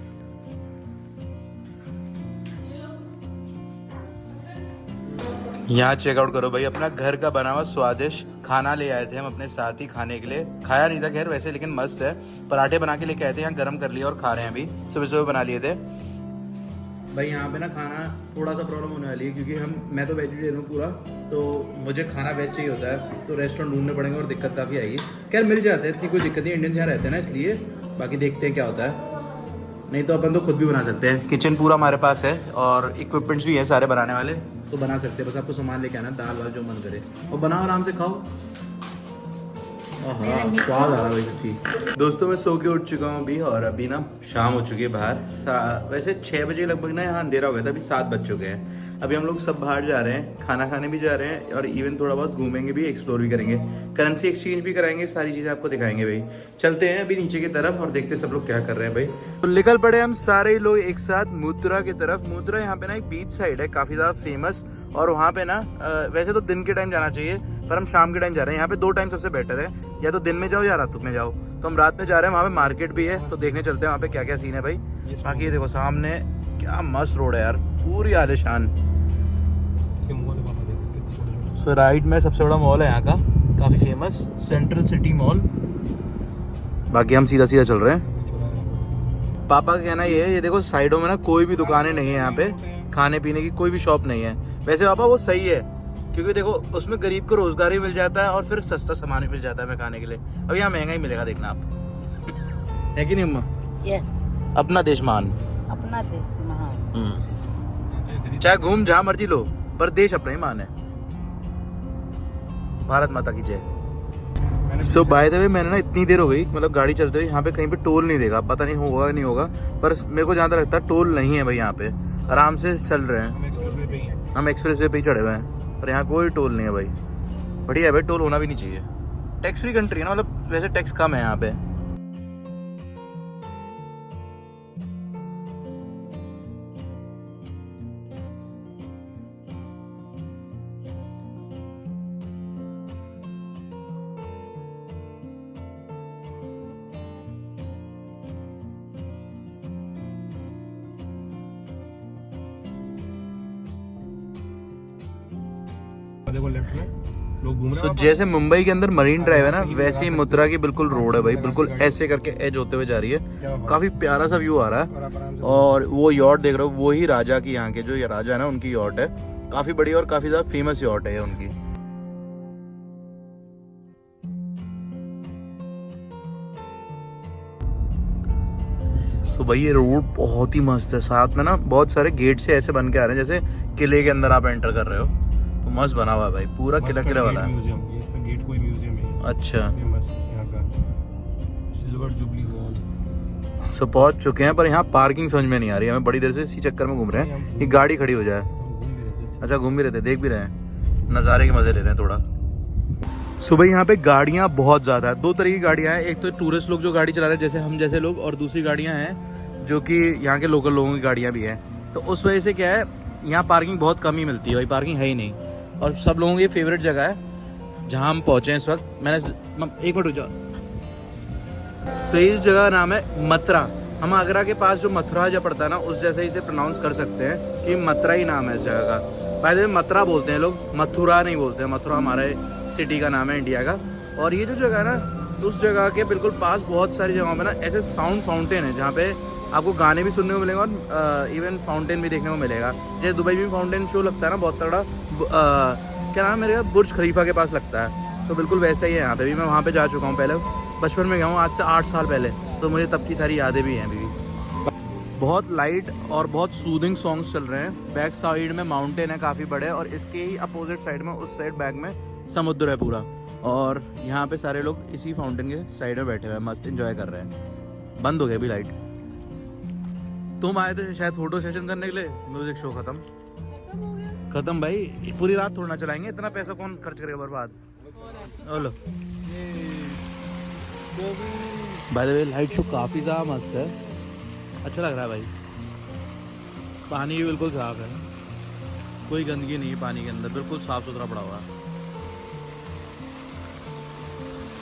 यहाँ चेकआउट करो भाई, अपना घर का बना हुआ स्वादिष्ट खाना ले आए थे हम अपने साथ ही खाने के लिए। खाया नहीं था खैर वैसे, लेकिन मस्त है। पराठे बना के लेके आए थे, यहाँ गर्म कर लिया और खा रहे हैं अभी, सुबह सुबह बना लिए थे भाई। यहाँ पे ना खाना थोड़ा सा प्रॉब्लम होने वाली है, क्योंकि मैं तो वेजिटेरियन हूँ पूरा, तो मुझे खाना वेज चाहिए होता है, तो रेस्टोरेंट ढूंढने पड़ेंगे और दिक्कत काफ़ी आएगी। खैर मिल जाते हैं, इतनी कोई दिक्कत नहीं, इंडियंस यहाँ रहते हैं ना इसलिए। बाकी देखते हैं क्या होता है, नहीं तो अपन तो खुद भी बना सकते हैं। किचन पूरा हमारे पास है और इक्विपमेंट्स भी हैं सारे बनाने वाले, तो बना सकते हैं। बस आपको सामान लेके आना, दाल वाल जो मन करे, और बनाओ आराम से खाओ। स्वाद आ रहा है भाई सच्ची। दोस्तों मैं सो के उठ चुका हूँ अभी, और अभी ना शाम हो चुकी है बाहर। वैसे 6 बजे लगभग ना यहाँ अंधेरा हो गया था, अभी 7 बज चुके हैं। अभी हम लोग सब बाहर जा रहे हैं, खाना खाने भी जा रहे हैं और इवन थोड़ा बहुत घूमेंगे भी, एक्सप्लोर भी करेंगे, करेंसी एक्सचेंज भी कराएंगे, सारी चीज़ें आपको दिखाएंगे भाई। चलते हैं अभी नीचे की तरफ और देखते हैं सब लोग क्या कर रहे हैं भाई। तो निकल पड़े हम सारे लोग एक साथ मुद्रा की तरफ। मुद्रा यहाँ पे ना एक बीच साइड है काफ़ी ज़्यादा फेमस, और वहाँ पे ना वैसे तो दिन के टाइम जाना चाहिए पर हम शाम के टाइम जा रहे हैं। यहाँ पे 2 टाइम सबसे बेटर है, या तो दिन में जाओ या रात में जाओ। तो हम रात में जा रहे हैं, वहाँ पे मार्केट भी है तो देखने चलते हैं वहाँ पे क्या क्या सीन है भाई। बाकी ये देखो सामने क्या मस्त रोड है यार, पूरी आलिशान। सो राइट में सबसे बड़ा मॉल है यहाँ का, काफ़ी फेमस सेंट्रल सिटी मॉल। बाकी हम सीधा सीधा चल रहे हैं। पापा का कहना ये है, ये देखो साइडों में ना कोई भी दुकानें नहीं है यहाँ पे, खाने पीने की कोई भी शॉप नहीं है। वैसे पापा वो सही है, क्योंकि देखो उसमें गरीब को रोजगार भी मिल जाता है और फिर सस्ता सामान भी मिल जाता है हमें खाने के लिए। अब यहाँ महंगा ही मिलेगा, देखना आप, है कि नहीं अम्मा? यस, अपना देश महान, अपना देश महान। चाहे घूम जहाँ मर्जी लो, पर देश अपना ही महान है। भारत माता की जय। सो बाय द वे मैंने ना इतनी देर हो गई, मतलब गाड़ी चलते हुए यहाँ पे कहीं पे टोल नहीं देखा, पता नहीं होगा नहीं होगा, पर मेरे को जहाँ तक लगता है टोल नहीं है भाई। यहाँ पे आराम से चल रहे हैं, हम एक्सप्रेस वे पे ही चढ़े हुए हैं, पर यहाँ कोई टोल नहीं है भाई। बढ़िया है भाई, टोल होना भी नहीं चाहिए। टैक्स फ्री कंट्री है ना, मतलब वैसे टैक्स कम है यहाँ पे। देखो लेफ्ट में लोग घूम रहे तो हैं। जैसे मुंबई के अंदर मरीन ड्राइव है ना, वैसे ही मुद्रा की बिल्कुल रोड है भाई, बिल्कुल ऐसे करके एज होते हुए जा रही है। काफी प्यारा सा व्यू आ रहा है। और वो यॉट देख रहे हो, वो ही राजा की, यहाँ के जो ये राजा है ना उनकी यॉट है, काफी बड़ी और काफी ज्यादा फेमस यॉट है उनकी। तो भाई ये रोड बहुत ही मस्त है, साथ में ना बहुत सारे गेट से ऐसे बन के आ रहे हैं जैसे किले के अंदर आप एंटर कर रहे हो। तो मस्त बना हुआ है भाई, पूरा किला किला वाला है। म्यूजियम, ये इसका गेट कोई म्यूजियम है। अच्छा, फेमस यहाँ का सिल्वर जुबली वॉल। सो पहुंच चुके हैं, पर यहाँ पार्किंग समझ में नहीं आ रही, हमें बड़ी देर से इसी चक्कर में घूम रहे हैं कि गाड़ी खड़ी हो जाए। अच्छा, घूम भी रहे थे, देख भी रहे हैं, नज़ारे के मजे ले रहे हैं थोड़ा। सुबह यहाँ पे गाड़ियाँ बहुत ज़्यादा है, 2 तरह की गाड़ियाँ हैं। एक तो टूरिस्ट लोग जो गाड़ी चला रहे हैं जैसे हम जैसे लोग, और दूसरी गाड़ियाँ हैं जो कि यहाँ के लोकल लोगों की गाड़ियाँ भी हैं। तो उस वजह से क्या है, यहाँ पार्किंग बहुत कम ही मिलती है भाई, पार्किंग है ही नहीं। और सब लोगों की फेवरेट जगह है जहाँ हम पहुँचे हैं इस वक्त। मैंने एक मिनट रुक जाओ। सो इस जगह का नाम है मथुरा। हम आगरा के पास जो मथुरा जो पड़ता है ना, उस जैसे इसे प्रोनाउंस कर सकते हैं कि मथुरा ही नाम है इस जगह का। बाय द वे मथुरा बोलते हैं लोग, मथुरा नहीं बोलते हैं। मथुरा हमारे सिटी का नाम है, इंडिया का। और ये जो जगह है ना, उस जगह के बिल्कुल पास बहुत सारी जगहों पे ना ऐसे साउंड फाउंटेन है जहाँ पे आपको गाने भी सुनने को मिलेंगे और इवन फाउंटेन भी देखने को मिलेगा। जैसे दुबई में फाउंटेन शो लगता है ना बहुत तगड़ा, क्या नाम है मेरे, बुर्ज खलीफा के पास लगता है, तो बिल्कुल वैसा ही है यहाँ पे भी। मैं वहाँ पे जा चुका हूँ पहले, बचपन में गया हूँ, आज से 8 साल पहले, तो मुझे तब की सारी यादें भी हैं अभी भी। बहुत लाइट और बहुत सूदिंग सॉन्ग्स चल रहे हैं। बैक साइड में माउंटेन है काफ़ी बड़े, और इसके ही अपोजिट साइड में, उस साइड बैक में समुद्र है पूरा। और यहाँ पे सारे लोग इसी फाउंटेन के साइड में बैठे हुए हैं, मस्त एंजॉय कर रहे हैं। बंद हो गया अभी लाइट। तुम आए थे शायद फोटो सेशन करने के लिए, म्यूजिक शो खत्म भाई। पूरी रात थोड़ा ना चलाएंगे, इतना पैसा कौन खर्च करेगा बर्बाद। बोलो by the way light show काफ़ी ज़्यादा मस्त है, अच्छा लग रहा है भाई। पानी भी बिल्कुल साफ है, कोई गंदगी नहीं है पानी के अंदर, बिल्कुल साफ सुथरा पड़ा हुआ है।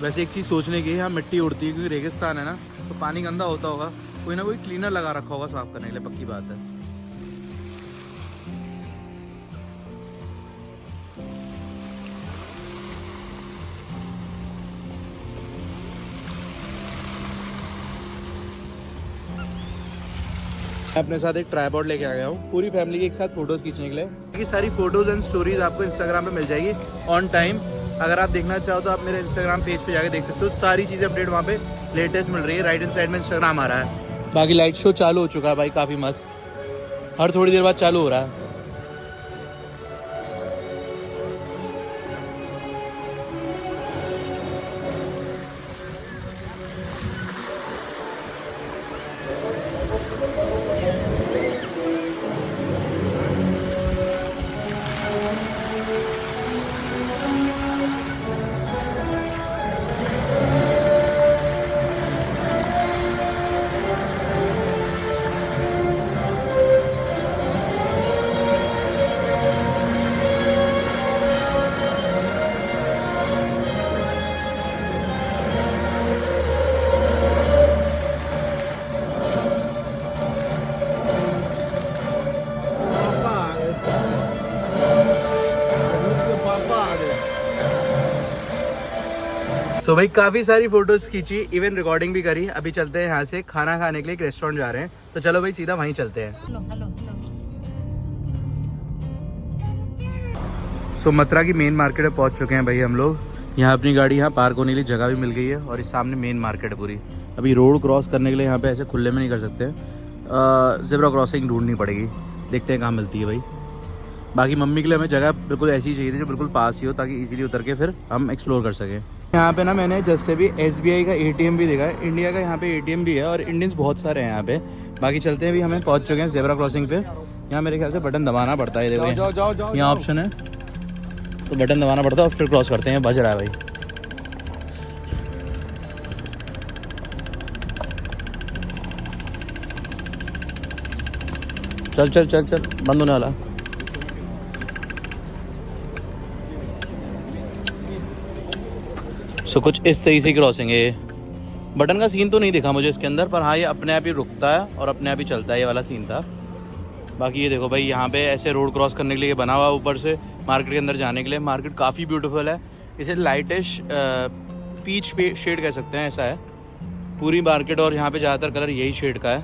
वैसे एक चीज़ सोचने की, यहाँ मिट्टी उड़ती है क्योंकि रेगिस्तान है ना, तो पानी गंदा होता होगा, कोई ना कोई क्लीनर लगा रखा होगा साफ करने के लिए, पक्की बात है। मैं अपने साथ एक ट्राइपॉड लेके आ गया हूँ, पूरी फैमिली के एक साथ फोटोज़ खींचने के लिए। ये सारी फोटोज़ एंड स्टोरीज आपको इंस्टाग्राम पे मिल जाएगी ऑन टाइम। अगर आप देखना चाहो तो आप मेरे इंस्टाग्राम पेज पे जाके देख सकते हो, सारी चीज़ें अपडेट वहाँ पे लेटेस्ट मिल रही है। राइट हैंड साइड में इंस्टाग्राम आ रहा है। बाकी लाइट शो चालू हो चुका है भाई, काफ़ी मस्त, हर थोड़ी देर बाद चालू हो रहा है। सो भाई काफ़ी सारी फोटोज़ खींची, इवन रिकॉर्डिंग भी करी। अभी चलते हैं यहाँ से खाना खाने के लिए, एक रेस्टोरेंट जा रहे हैं, तो चलो भाई सीधा वहीं चलते हैं। हेलो हेलो सो मथुरा की मेन मार्केट में पहुँच चुके हैं भाई हम लोग। यहाँ अपनी गाड़ी यहाँ पार्क होने के लिए जगह भी मिल गई है और इस सामने मेन मार्केट है पूरी। अभी रोड क्रॉस करने के लिए यहाँ पे ऐसे खुले में नहीं कर सकते, ज़ेब्रा क्रॉसिंग ढूंढनी पड़ेगी। देखते हैं कहाँ मिलती है भाई। बाकी मम्मी के लिए हमें जगह बिल्कुल ऐसी ही चाहिए थी जो बिल्कुल पास ही हो, ताकि इजीली उतर के फिर हम एक्सप्लोर कर सकें। यहाँ पे ना मैंने जस्ट अभी SBI का ATM भी देखा है, इंडिया का यहाँ पे ATM भी है और इंडियंस बहुत सारे हैं यहाँ पे। बाकी चलते हैं, अभी हमें पहुँच चुके हैं ज़ेब्रा क्रॉसिंग पे। यहाँ मेरे ख्याल से बटन दबाना पड़ता है, देखो यहाँ ऑप्शन है तो बटन दबाना पड़ता है और फिर क्रॉस करते हैं। बज रहा है भाई। चल चल चल चल, बंद होने वाला। सो कुछ इस सही से क्रॉसिंग है। ये बटन का सीन तो नहीं दिखा मुझे इसके अंदर, पर हाँ ये अपने आप ही रुकता है और अपने आप ही चलता है, ये वाला सीन था। बाकी ये देखो भाई, यहाँ पे ऐसे रोड क्रॉस करने के लिए बना हुआ, ऊपर से मार्केट के अंदर जाने के लिए। मार्केट काफ़ी ब्यूटीफुल है, इसे लाइटिश पीच शेड कह सकते हैं, ऐसा है पूरी मार्केट। और यहाँ पे ज़्यादातर कलर यही शेड का है।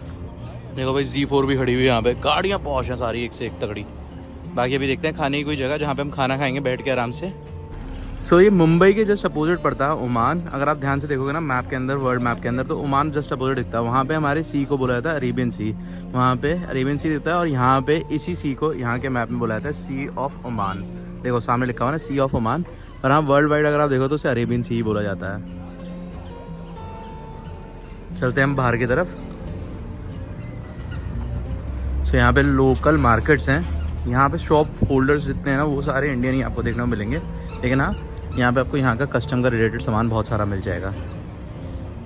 देखो भाई Z4 भी खड़ी हुई है यहाँ पे, गाड़ियाँ पौश हैं सारी एक से एक तगड़ी। बाकी अभी देखते हैं खाने की कोई जगह जहाँ पे हम खाना खाएंगे बैठ के आराम से। सो ये मुंबई के जस्ट अपोजिट पड़ता है ओमान। अगर आप ध्यान से देखोगे ना मैप के अंदर, वर्ल्ड मैप के अंदर, तो ओमान जस्ट अपोजिट दिखता है। वहाँ पे हमारे सी को बोला जाता है अरेबियन सी, वहाँ पे अरेबियन सी दिखता है। और यहाँ पे इसी सी को यहाँ के मैप में बोला जाता है सी ऑफ ओमान। देखो सामने लिखा हुआ ना सी ऑफ ओमान, और हाँ वर्ल्ड वाइड अगर आप देखो तो उसे अरेबियन सी ही बोला जाता है। चलते हैं हम बाहर की तरफ। सो यहाँ पे लोकल मार्केट्स हैं, यहाँ पे शॉप होल्डर्स जितने हैं ना वो सारे इंडियन ही आपको देखने को मिलेंगे। लेकिन हाँ यहाँ पे आपको यहाँ का कस्टम का रिलेटेड सामान बहुत सारा मिल जाएगा।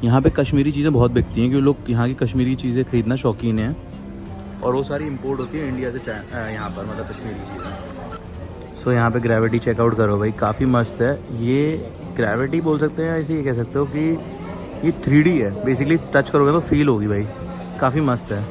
यहाँ पे कश्मीरी चीज़ें बहुत बिकती हैं, क्योंकि लोग यहाँ की कश्मीरी चीज़ें खरीदना शौकीन हैं और वो सारी इंपोर्ट होती है इंडिया से यहाँ पर, मतलब कश्मीरी चीज़ें। सो यहाँ पे ग्रेविटी चेकआउट करो भाई, काफ़ी मस्त है। ये ग्रेविटी बोल सकते हैं, ऐसे ये कह सकते हो कि ये 3D है बेसिकली। टच करोगे तो फील होगी भाई, काफ़ी मस्त है।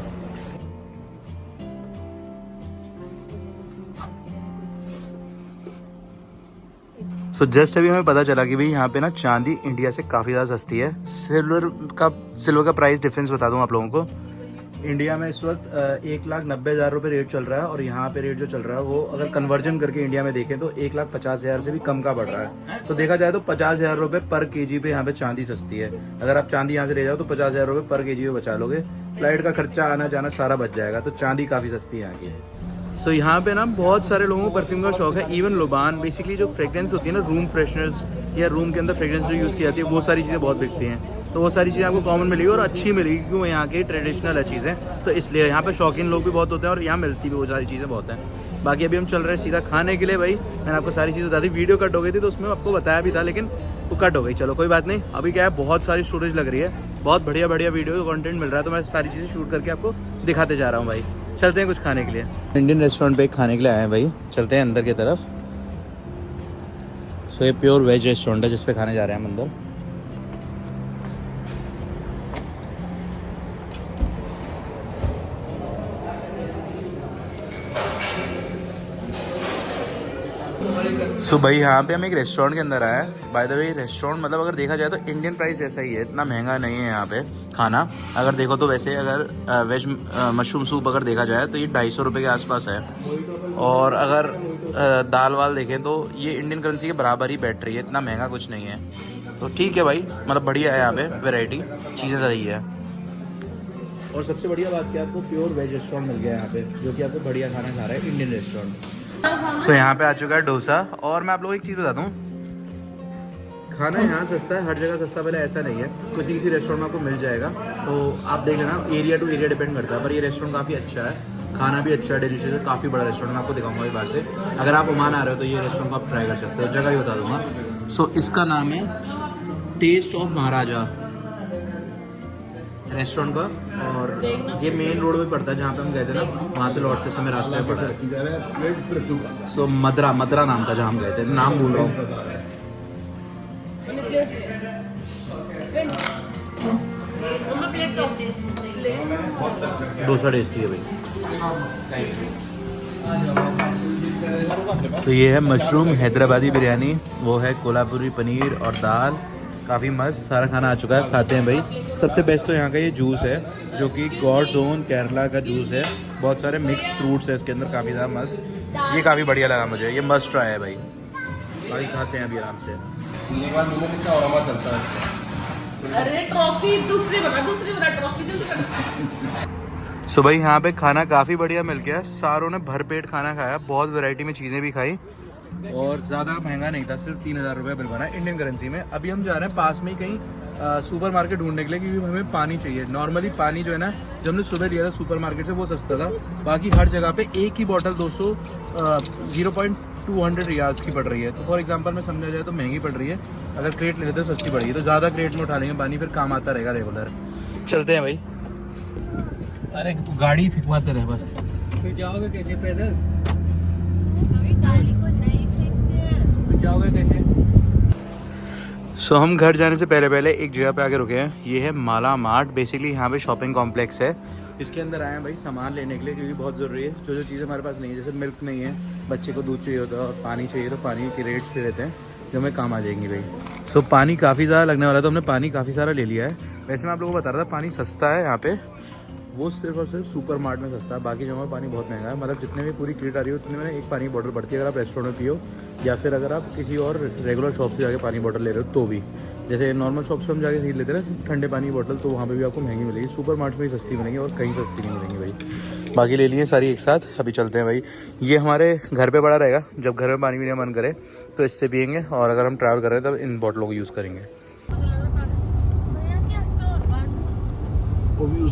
सो जस्ट अभी हमें पता चला कि भाई यहाँ पे ना चांदी इंडिया से काफ़ी ज़्यादा सस्ती है। सिल्वर का प्राइस डिफरेंस बता दूँ आप लोगों को। इंडिया में इस वक्त 1,90,000 रुपये रेट चल रहा है, और यहाँ पे रेट जो चल रहा है वो अगर कन्वर्जन करके इंडिया में देखें तो 1,50,000 से भी कम का पड़ रहा है। तो देखा जाए तो 50,000 रुपये पर केजी पे यहाँ पे चांदी सस्ती है। अगर आप चांदी यहाँ से ले जाओ तो 50,000 रुपये पर केजी पे बचा लोगे, फ्लाइट का खर्चा आना जाना सारा बच जाएगा। तो चांदी काफ़ी सस्ती है यहाँ की। सो यहाँ पे ना बहुत सारे लोगों को परफ्यूम का शौक है। इवन लोबान, बेसिकली जो फ्रेग्रेंस होती है ना, रूम फ्रेशनर्स या रूम के अंदर फ्रेग्रेंस जो यूज़ की जाती है, वो सारी चीज़ें बहुत बिकती हैं। तो वो सारी चीज़ें आपको कॉमन मिलेगी और अच्छी मिलेगी, क्योंकि वो यहाँ की ट्रेडिशनल है चीज़ें। तो इसलिए यहाँ पे शौकीन लोग भी बहुत होते हैं और यहाँ मिलती भी वो सारी चीज़ें बहुत हैं। बाकी अभी हम चल रहे हैं सीधा खाने के लिए भाई। मैंने आपको सारी चीज़ बता दी, वीडियो कट हो गई थी तो उसमें आपको बताया भी था, लेकिन वो कट हो गई। चलो कोई बात नहीं। अभी क्या है, बहुत सारी स्टोरेज लग रही है, बहुत बढ़िया बढ़िया वीडियो कंटेंट मिल रहा है, तो मैं सारी चीज़ें शूट करके आपको दिखाते जा रहा हूँ भाई। चलते हैं कुछ खाने के लिए। इंडियन रेस्टोरेंट पे खाने के लिए आए हैं भाई, चलते हैं अंदर की तरफ। सो ये प्योर वेज रेस्टोरेंट है जिस पे खाने जा रहे हैं हम अंदर। सो भाई यहाँ पे हम एक रेस्टोरेंट के अंदर आए हैं। बाय द वे रेस्टोरेंट मतलब अगर देखा जाए तो इंडियन प्राइस जैसा ही है, इतना महंगा नहीं है यहाँ पे खाना। अगर देखो तो वैसे अगर वेज मशरूम सूप अगर देखा जाए तो ये 250 रुपये के आसपास है, और अगर दाल वाल देखें तो ये इंडियन करेंसी के बराबर ही बैठ रही है, इतना महंगा कुछ नहीं है। तो ठीक है भाई, मतलब बढ़िया है यहाँ पे, वेराइटी चीज़ें सही है। और सबसे बढ़िया बात क्या, आपको प्योर वेज रेस्टोरेंट मिल गया यहाँ पे, जो कि आपको बढ़िया खाना खा रहा है इंडियन रेस्टोरेंट। सो यहाँ पे आ चुका है डोसा। और मैं आप लोगों को एक चीज़ बताता हूँ, खाना यहाँ सस्ता है, हर जगह सस्ता पहले ऐसा नहीं है, किसी किसी रेस्टोरेंट में आपको मिल जाएगा। तो आप देख लेना, एरिया टू एरिया डिपेंड करता है। पर ये रेस्टोरेंट काफ़ी अच्छा है, खाना भी अच्छा है, डिलीशियस है, काफ़ी बड़ा रेस्टोरेंट। मैं आपको दिखाऊंगा एक बार से। अगर आप ओमान आ रहे हो तो ये रेस्टोरेंट को आप ट्राई कर सकते हो, जगह भी बता दूँगा। सो इसका नाम है टेस्ट ऑफ महाराजा रेस्टोरेंट का, और ये मेन रोड पे पड़ता है जहाँ पे हम गए थे ना, वहाँ से लौटते समय रास्ते में पड़ा है। सो मदरा नाम था जहाँ हम गए थे, नाम भूल रहा हूँ। डोसा टेस्टी है भाई। तो ये है मशरूम हैदराबादी बिरयानी, वो है कोल्हापुरी पनीर और दाल, काफ़ी मस्त सारा खाना आ चुका है, खाते हैं भाई। सबसे बेस्ट तो यहाँ का ये जूस है जो कि गॉड्स ओन केरला का जूस है। बहुत सारे मिक्स फ्रूट्स है इसके अंदर, काफ़ी ज़्यादा मस्त। ये काफ़ी बढ़िया लगा मुझे, ये मस्ट ट्राई है भाई। भाई खाते हैं अभी आराम से। पीने के बाद मुंह में इसका अरोमा चलता है। अरे ट्रॉफी दूसरी बना ट्रॉफी जल्दी कर। सो भाई यहाँ पे खाना काफ़ी बढ़िया मिल गया, सारों ने भरपेट खाना खाया, बहुत वैरायटी में चीज़ें भी खाई और ज़्यादा महंगा नहीं था, सिर्फ 3000 रुपये बिल बना इंडियन करेंसी में। अभी हम जा रहे हैं पास में ही कहीं सुपर मार्केट ढूंढने के लिए, क्योंकि हमें पानी चाहिए। नॉर्मली पानी जो है ना, जो हमने सुबह लिया था सुपर मार्केट से, वो सस्ता था। बाकी हर जगह पे एक ही बॉटल 0.200 रियाल्स की पड़ रही है। तो फॉर एग्जांपल में समझा जाए तो महंगी पड़ रही है, अगर क्रेट ले लेते तो सस्ती पड़ेगी। तो ज़्यादा क्रेट में उठा लेंगे पानी, फिर काम आता रहेगा रेगुलर। चलते हैं भाई। अरे तू गाड़ी फिकवाते रहे बस। फिर जाओगे कैसे पैदल? अभी गाड़ी को नहीं फेंकते। फिर जाओगे कैसे? सो हम घर जाने से पहले एक जगह पे आके रुके हैं। ये है माला मार्ट। बेसिकली यहाँ पे शॉपिंग कॉम्प्लेक्स है, इसके अंदर आए हैं भाई सामान लेने के लिए, क्योंकि बहुत ज़रूरी है। जो चीज़ें हमारे पास नहीं है, जैसे मिल्क नहीं है, बच्चे को दूध चाहिए होता है और पानी चाहिए, तो पानी के रेट्स भी रहते हैं जो हमें काम आ जाएंगी भाई। सो पानी काफ़ी ज़्यादा लगने वाला, तो हमने पानी काफ़ी सारा ले लिया है। वैसे मैं आप लोगों को बता रहा था पानी सस्ता है यहाँ पे, वो सिर्फ और सिर्फ सुपर मार्ट में सस्ता है। बाकी जगह पानी बहुत महंगा है। मतलब जितने भी पूरी क्रेट आ रही है उतने में एक पानी की बॉटल पड़ती है, अगर आप रेस्टोरेंट में पियो या फिर अगर आप किसी और रेगुलर शॉप से जाके पानी बॉटल ले रहे हो तो भी। जैसे नॉर्मल शॉप से हम जाके खरीद लेते हैं ना ठंडे पानी की बॉटल, तो वहाँ पे भी आपको महंगी मिलेगी। सुपर मार्ट में ही सस्ती मिलेंगी और कहीं सस्ती नहीं मिलेंगी भाई। बाकी ले लिए सारी एक साथ। अभी चलते हैं भाई। ये हमारे घर पे पड़ा रहेगा, जब घर में पानी पीने का मन करे तो इससे पियेंगे, और अगर हम ट्रैवल कर रहे हैं तब इन बॉटलों को यूज़ करेंगे। वो भी उस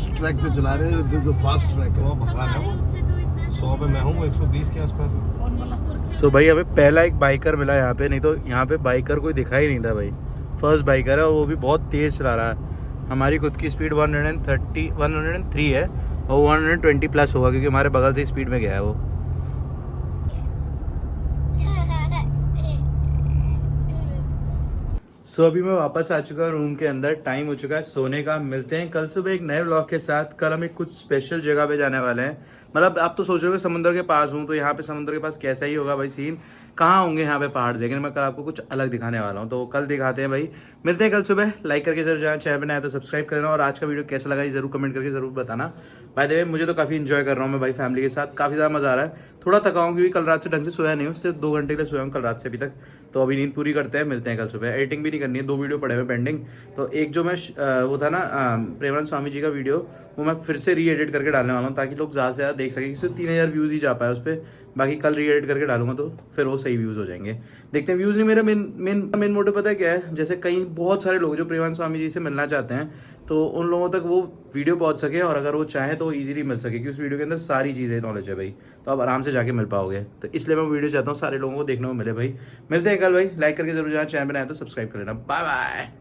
ट्रैक पे चला रहे हैं जो फास्ट ट्रैक है। वो भगा रहा है 100 पे मैं हूँ, 120 के आसपास। सो भाई हमें पहला एक बाइकर मिला यहाँ पे, नहीं तो यहाँ पे बाइकर कोई दिखा ही नहीं था भाई। फर्स्ट बाइकर है और वो भी बहुत तेज़ चला रहा है। हमारी खुद की स्पीड 103 है और 120 प्लस होगा, क्योंकि हमारे बगल से स्पीड में गया है वो। सो अभी मैं वापस आ चुका हूँ रूम के अंदर। टाइम हो चुका है सोने का। मिलते हैं कल सुबह एक नए व्लॉग के साथ। कल हम एक कुछ स्पेशल जगह पे जाने वाले हैं। मतलब आप तो सोच रहे हो समुद्र के पास हूँ, तो यहाँ पे समुद्र के पास कैसा ही होगा भाई सीन, कहाँ होंगे यहाँ पे पहाड़, लेकिन मैं कल आपको कुछ अलग दिखाने वाला हूँ, तो कल दिखाते हैं भाई। मिलते हैं कल सुबह। लाइक करके जरूर जाना, चैनल पर नया तो सब्सक्राइब करना, और आज का वीडियो कैसा लगा ये जरूर कमेंट करके जरूर बताना। बाय द वे मुझे तो काफ़ी इंजॉय कर रहा हूँ मैं भाई, फैमिली के साथ काफ़ी ज़्यादा मज़ा आ रहा है। थोड़ा थका हूँ क्योंकि कल रात से ढंग से सोया नहीं हूँ, सिर्फ 2 घंटे के लिए सोया हूँ कल रात से अभी तक। तो अभी नींद पूरी करते हैं, मिलते हैं कल सुबह। एडिटिंग भी नहीं करनी है, 2 वीडियो पड़े हुए पेंडिंग। तो एक जो मैं वो था ना प्रेमानंद स्वामी जी का वीडियो, वो मैं फिर से री एडिट करके डालने वाला हूँ, ताकि लोग ज़्यादा से ज़्यादा देख सकें। क्योंकि 3000 व्यूज़ ही जा पाए उस पर। बाकी कल री एडिट करके डालूंगा तो फिर वो सही व्यूज़ हो जाएंगे। देखते हैं। व्यूज़ नहीं, मेरा मेन मोटिव पता है क्या है, जैसे कई बहुत सारे लोग जो प्रेमानंद स्वामी जी से मिलना चाहते हैं, तो उन लोगों तक वो वीडियो पहुंच सके, और अगर वो चाहें तो ईजिली मिल सके, क्योंकि उस वीडियो के अंदर सारी चीज़ें नॉलेज है भाई, तो आप आराम से जाके मिल पाओगे। तो इसलिए मैं वीडियो चाहता हूँ सारे लोगों को देखने को मिले भाई। मिलते हैं कल भाई। लाइक करके जरूर जाना, चैनल पर नया तो सब्सक्राइब कर लेना। Bye bye.